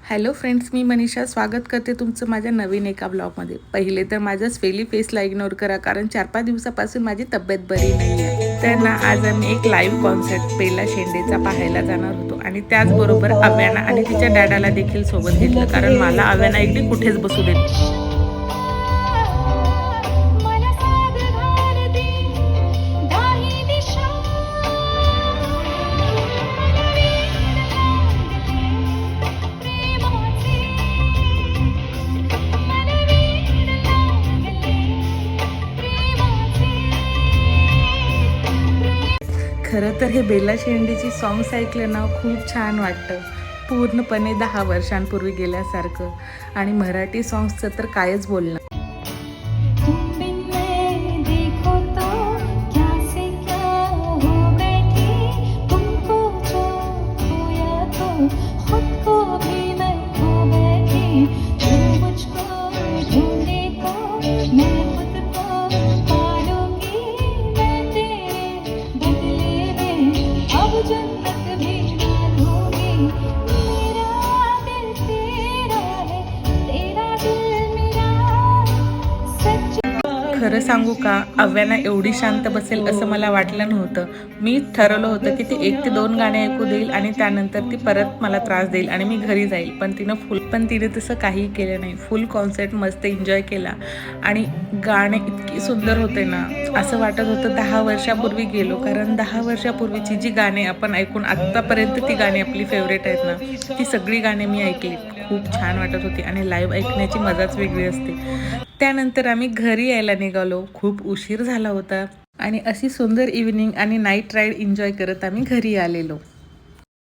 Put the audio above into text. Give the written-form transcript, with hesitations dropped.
Hello friends, मी मनीषा स्वागत करते तुमचं माझ्या नवीन एका ब्लॉगमध्ये। पहिले तर माझ्या स्वेली फेसला इग्नोर करा, कारण 4-5 दिवसापासून माझी तब्येत बरी नाही आहे। तर ना आज आम्ही एक लाईव्ह कॉन्सर्ट बेला शेंडेचा पाहायला जाणार होतो आणि त्याचबरोबर आव्याना आणि तिच्या डॅडाला देखील सोबत घेतलं, कारण मला आव्याना एकटी कुठेच बसू देत। खरं तर हे बेला शेंडेची सॉंग्स ऐकलं ना खूप छान वाटतं, पूर्णपणे 10 वर्षांपूर्वी गेल्यासारखं। आणि मराठी सॉंग्सचं तर कायच बोलणं। खरं सांगू का, आव्याना एवढी शांत बसेल असं मला वाटलं नव्हतं। मी ठरवलं होतं की ती 1 ते 2 गाणे ऐकू देईल आणि त्यानंतर ती परत मला त्रास देईल आणि मी घरी जाईल, पण तिने तसं काहीही केलं नाही। फुल कॉन्सर्ट मस्त एन्जॉय केला आणि गाणे इतकी सुंदर होते ना, असं वाटत होतं 10 वर्षापूर्वी गेलो, कारण 10 वर्षापूर्वीची जी गाणी आपण ऐकून आत्तापर्यंत ती गाणी आपली फेवरेट आहेत ना, ती सगळी गाणी मी ऐकली। खूप छान वाटत होती आणि लाईव्ह ऐकण्याची मजाच वेगळी असते। त्यानंतर आम्ही घरी यायला निघालो, खूप उशीर झाला होता आणि अशी सुंदर इव्हनिंग आणि नाईट राईड एन्जॉय करत आम्ही घरी आलेलो।